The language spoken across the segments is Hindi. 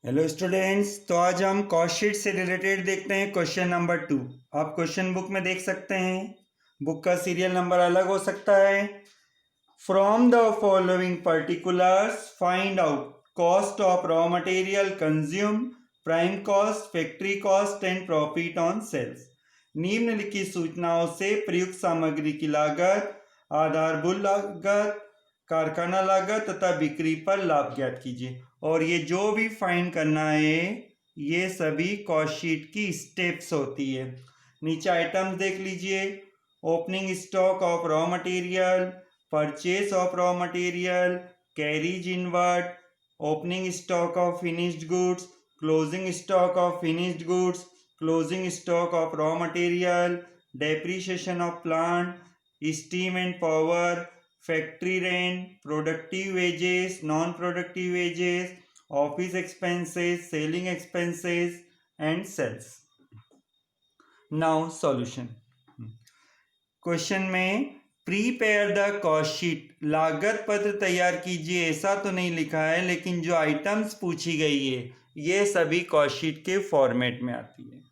हेलो स्टूडेंट्स, तो आज हम कॉस्ट शीट से रिलेटेड देखते हैं क्वेश्चन नंबर 2। आप क्वेश्चन बुक में देख सकते हैं। बुक का सीरियल नंबर अलग हो सकता है। From the following particulars find out cost of raw material consume, prime cost, factory cost and profit on sales. निम्नलिखित सूचनाओं से प्रयुक्त सामग्री की लागत, आधारभूत लागत, कारखाना लागत तथा बिक्री पर लाभ ज्ञात कीजिए। और ये जो भी फाइंड करना है ये सभी कॉस्ट शीट की स्टेप्स होती है। नीचे आइटम्स देख लीजिए। Opening stock of raw material, purchase of raw material, carriage inward, opening stock of finished goods, closing stock of finished goods, closing stock of raw material, depreciation of plant, steam and power, factory rent, productive wages, non productive wages, office expenses, selling expenses and sales. Now solution. Question में प्रीपेयर द कॉस्ट शीट, लागत पत्र तैयार कीजिए, ऐसा तो नहीं लिखा है, लेकिन जो आइटम्स पूछी गई है ये सभी कॉस्ट शीट के फॉर्मेट में आती है।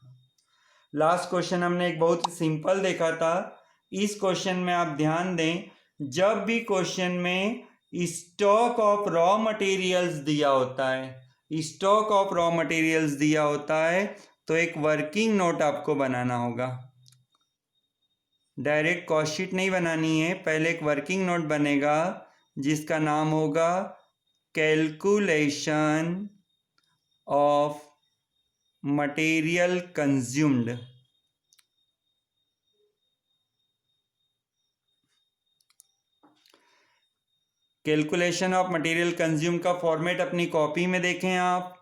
लास्ट क्वेश्चन हमने एक बहुत ही सिंपल देखा था। इस क्वेश्चन में आप ध्यान दें, जब भी क्वेश्चन में स्टॉक ऑफ रॉ मटेरियल्स दिया होता है, स्टॉक ऑफ रॉ मटेरियल्स दिया होता है, तो एक वर्किंग नोट आपको बनाना होगा। डायरेक्ट कॉस्ट शीट नहीं बनानी है, पहले एक वर्किंग नोट बनेगा जिसका नाम होगा calculation of material consumed. Calculation of material consume का फॉर्मेट अपनी कॉपी में देखें आप।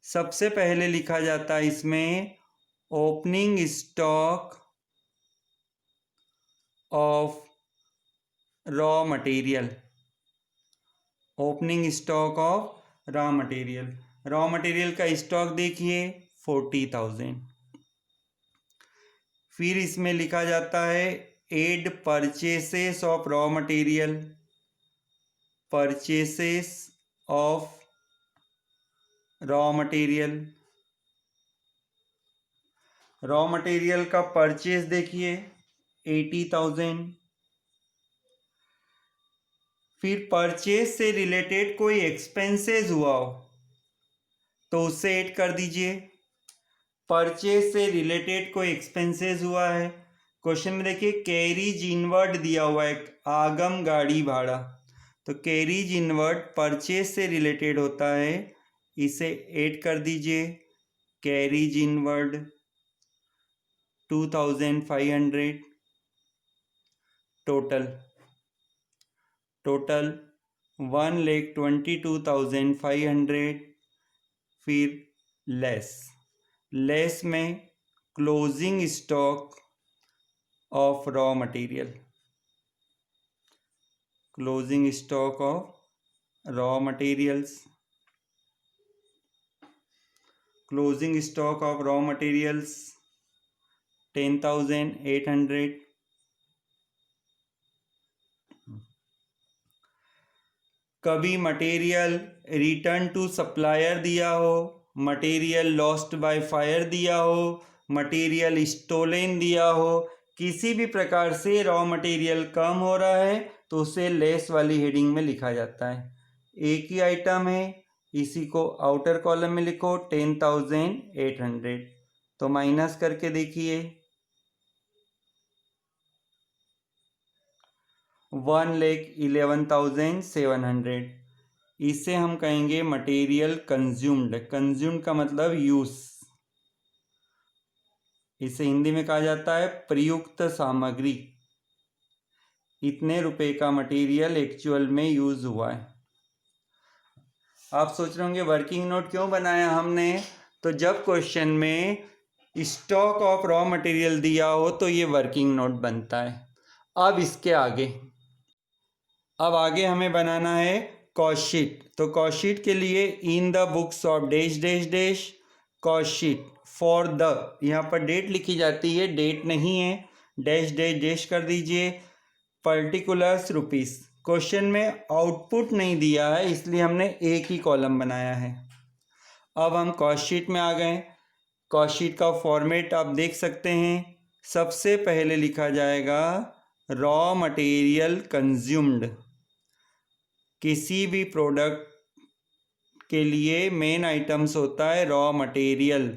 सबसे पहले लिखा जाता है इसमें opening stock of raw material, opening stock of raw material. Raw material का स्टॉक देखिए 40,000। फिर इसमें लिखा जाता है add purchases of raw material, purchases of raw material. Raw material का परचेज देखिए 80,000। फिर परचेज से रिलेटेड कोई एक्सपेंसेस हुआ हो तो उससे ऐड कर दीजिए। परचेज से रिलेटेड कोई एक्सपेंसेस हुआ है, क्वेश्चन में देखिए कैरीज इनवर्ड दिया हुआ है, आगम गाड़ी भाड़ा, तो कैरीज इनवर्ड परचेज से रिलेटेड होता है, इसे ऐड कर दीजिए। Carries inward 2,500 total 1,22,500। फिर लेस में closing stock of raw material, closing stock of raw materials, closing stock of raw materials 10,800। कभी मटेरियल रिटर्न टू सप्लायर दिया हो, मटेरियल लॉस्ट बाय फायर दिया हो, मटेरियल स्टोलन दिया हो, किसी भी प्रकार से रॉ मटेरियल कम हो रहा है तो उसे लेस वाली हेडिंग में लिखा जाता है। एक ही आइटम है, इसी को आउटर कॉलम में लिखो 10,800, तो माइनस करके देखिए 1,11,700। इसे हम कहेंगे मटेरियल कंज्यूम्ड। कंज्यूम्ड का मतलब यूज, इसे हिंदी में कहा जाता है प्रयुक्त सामग्री। इतने रुपए का मटेरियल एक्चुअल में यूज हुआ है। आप सोच रहे होंगे वर्किंग नोट क्यों बनाया हमने, तो जब क्वेश्चन में स्टॉक ऑफ रॉ मटेरियल दिया हो तो ये वर्किंग नोट बनता है। अब आगे हमें बनाना है कॉस्ट शीट। तो कॉस्ट शीट के लिए in the books of dash dash dash cost sheet for the, यहाँ पर डेट लिखी जाती है, डेट नहीं है, डैश डैश डैश कर दीजिए, पर्टिकुलर्स रुपीस। क्वेश्चन में आउटपुट नहीं दिया है इसलिए हमने एक ही कॉलम बनाया है। अब हम कॉस्ट शीट में आ गए। कॉस्ट शीट का फॉर्मेट आप देख सकते हैं। सबसे पहले लिखा जाएगा रॉ मटेरियल कंज्यूम्ड। किसी भी प्रोडक्ट के लिए मेन आइटम्स होता है रॉ मटेरियल,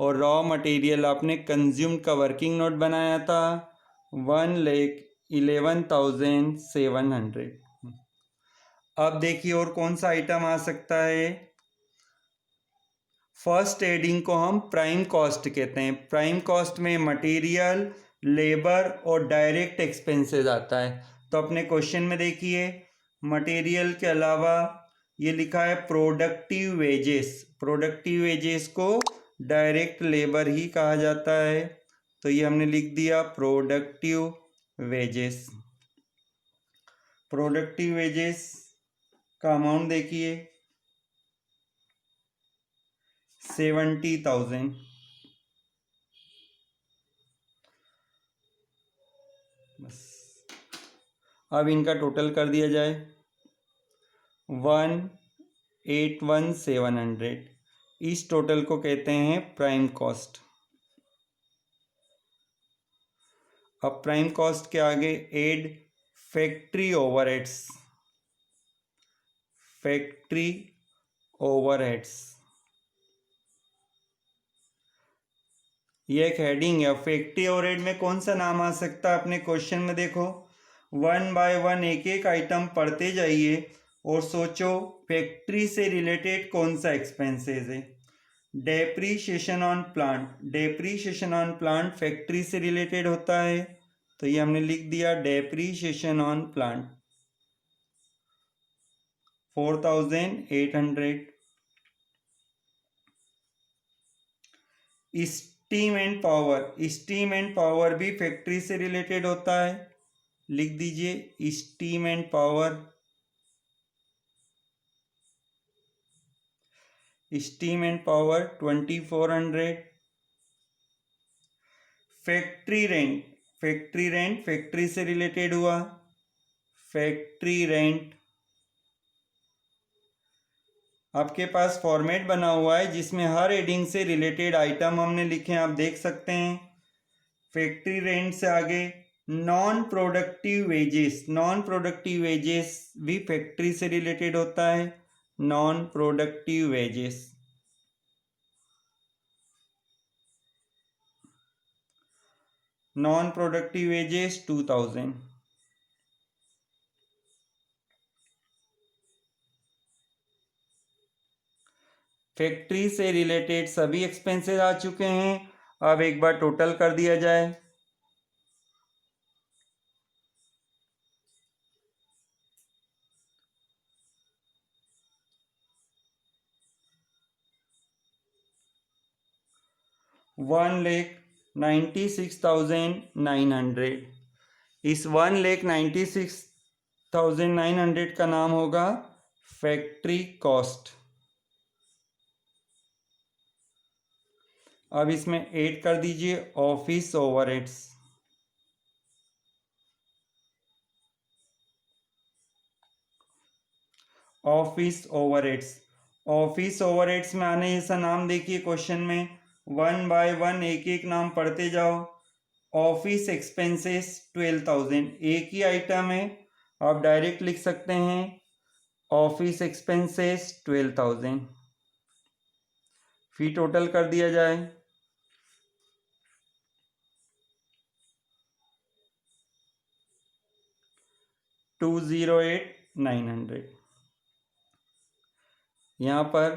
और रॉ मटेरियल आपने कंज्यूम का वर्किंग नोट बनाया था 1,11,700। अब देखिए और कौन सा आइटम आ सकता है। फर्स्ट हेडिंग को हम प्राइम कॉस्ट कहते हैं। प्राइम कॉस्ट में मटेरियल, लेबर और डायरेक्ट एक्सपेंसेस आता है। तो अपने क्वेश्चन में देखिए मटेरियल के अलावा ये लिखा है प्रोडक्टिव वेजेस। प्रोडक्टिव वेजेस को डायरेक्ट लेबर ही कहा जाता है, तो ये हमने लिख दिया प्रोडक्टिव वेजेस। प्रोडक्टिव वेजेस का अमाउंट देखिए 70,000। बस अब इनका टोटल कर दिया जाए 1,81,700। इस टोटल को कहते हैं प्राइम कॉस्ट। अब प्राइम कॉस्ट के आगे add factory overheads. Factory overheads ये एक हेडिंग है। फैक्ट्री ओवरहेड में कौन सा नाम आ सकता है अपने क्वेश्चन में देखो, 1 बाय 1 एक एक आइटम पढ़ते जाइए और सोचो फैक्ट्री से रिलेटेड कौन सा एक्सपेंसेस है। Depreciation on plant. Depreciation on plant factory से रिलेटेड होता है, तो ये हमने लिख दिया depreciation on plant 4,800। Steam and power. Steam and power भी फैक्ट्री से रिलेटेड होता है, लिख दीजिए steam and power. Steam and power 2,400। Factory rent. Factory rent factory से रिलेटेड हुआ, फैक्ट्री रेंट। आपके पास फॉर्मेट बना हुआ है जिसमें हर हेडिंग से रिलेटेड आइटम हमने लिखे हैं, आप देख सकते हैं। फैक्ट्री रेंट से आगे non productive wages. Non productive wages भी फैक्ट्री से रिलेटेड होता है, non productive wages. Non productive wages 2,000। Factory से रिलेटेड सभी एक्सपेंसेस आ चुके हैं। अब एक बार टोटल कर दिया जाए। $1,96,900। इस 1,96,900 का नाम होगा फैक्ट्री कॉस्ट। अब इसमें ऐड कर दीजिए office overheads. Office overheads. Office overheads में आने जैसा नाम देखिए क्वेश्चन में, 1 बाय 1 एक एक नाम पढ़ते जाओ। ऑफिस एक्सपेंसेस 12,000, एक ही आइटम है, आप डायरेक्ट लिख सकते हैं ऑफिस एक्सपेंसेस 12,000। फिर टोटल कर दिया जाए। 208,900। यहाँ पर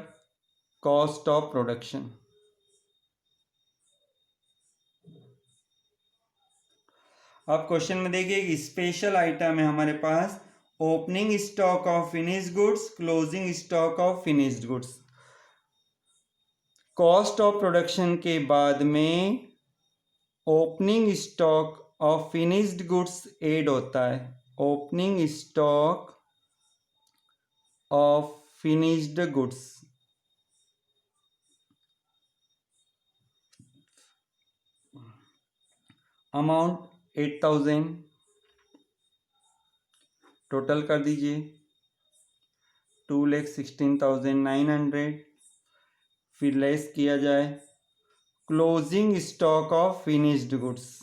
कॉस्ट ऑफ प्रोडक्शन। अब क्वेश्चन में देखिए एक स्पेशल आइटम है हमारे पास, opening stock of finished goods, closing stock of finished goods. Cost of production के बाद में opening stock of finished goods add होता है। Opening stock of finished goods amount 8,000। Total कर दीजिए 2,16,900। फिर लेस किया जाए closing stock of finished goods.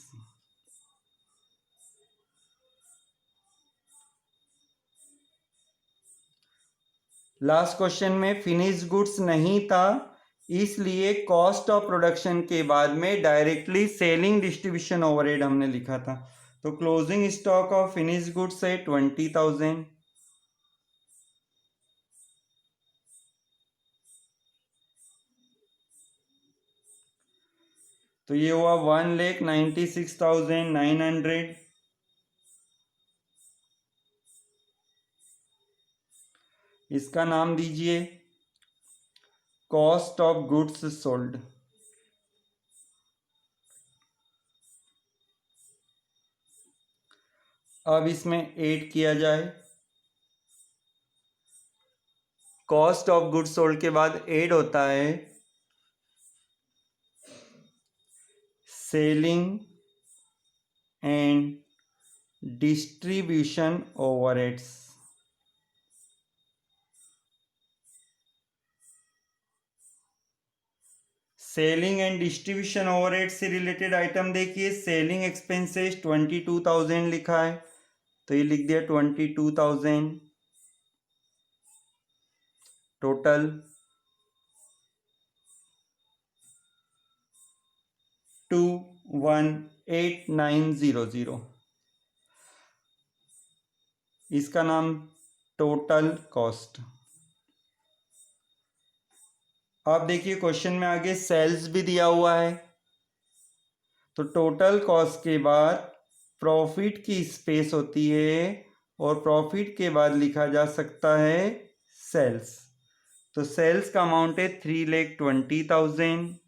Last question में फिनिश्ड गुड्स नहीं था, इसलिए कॉस्ट ऑफ प्रोडक्शन के बाद में डायरेक्टली सेलिंग डिस्ट्रीब्यूशन ओवरहेड हमने लिखा था। तो closing stock of finished goods है 20,000। तो ये हुआ 1,96,900। इसका नाम दीजिए कॉस्ट ऑफ गुड्स सोल्ड। अब इसमें ऐड किया जाए, कॉस्ट ऑफ गुड्स सोल्ड के बाद ऐड होता है selling and distribution overheads. Selling and distribution overhead से रिलेटेड आइटम देखिए, सेलिंग एक्सपेंसेस 22,000 लिखा है, तो ये लिख दिया 22,000 टोटल। टू 1,89,00, इसका नाम टोटल कॉस्ट। आप देखिए क्वेश्चन में आगे सेल्स भी दिया हुआ है, तो टोटल कॉस्ट के बाद प्रॉफिट की स्पेस होती है और प्रॉफिट के बाद लिखा जा सकता है सेल्स। तो सेल्स का अमाउंट है 3,20,000।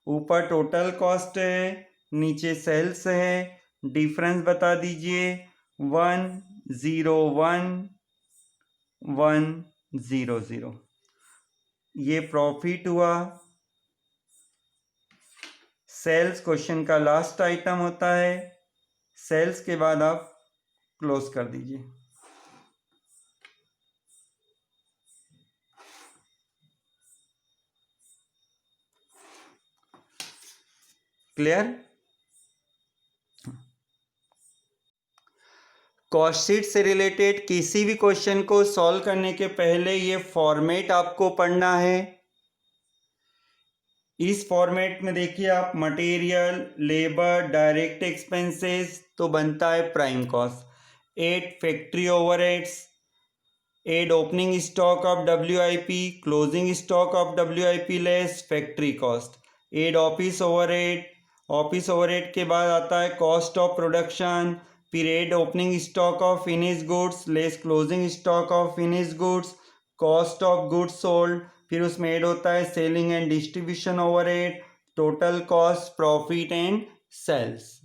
ऊपर टोटल कॉस्ट है, नीचे सेल्स है, डिफरेंस बता दीजिए 101,100। ये प्रॉफिट हुआ। सेल्स क्वेश्चन का लास्ट आइटम होता है, सेल्स के बाद आप क्लोज कर दीजिए। क्लियर? कॉस्ट शीट से रिलेटेड किसी भी क्वेश्चन को सॉल्व करने के पहले ये फॉर्मेट आपको पढ़ना है। इस फॉर्मेट में देखिए आप मटेरियल, लेबर, डायरेक्ट एक्सपेंसेस तो बनता है prime cost, add factory overheads, add opening stock of WIP, closing stock of WIP less factory cost, add office overhead, office overhead के बाद आता है कॉस्ट ऑफ प्रोडक्शन, फिर add opening stock of finish goods less closing stock of finish goods, cost of goods sold, फिर उसमें ऐड होता है selling and distribution overhead, total cost, profit and sales.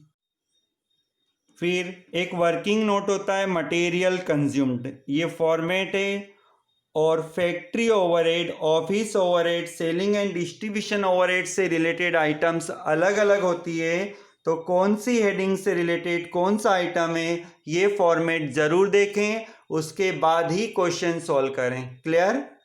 फिर एक वर्किंग नोट होता है मटेरियल कंज्यूम्ड, ये फॉर्मेट है। और factory overhead, office overhead, selling and distribution overhead से रिलेटेड आइटम्स अलग अलग होती है, तो कौन सी हेडिंग से रिलेटेड कौन सा आइटम है ये फॉर्मेट जरूर देखें, उसके बाद ही क्वेश्चन सॉल्व करें। क्लियर?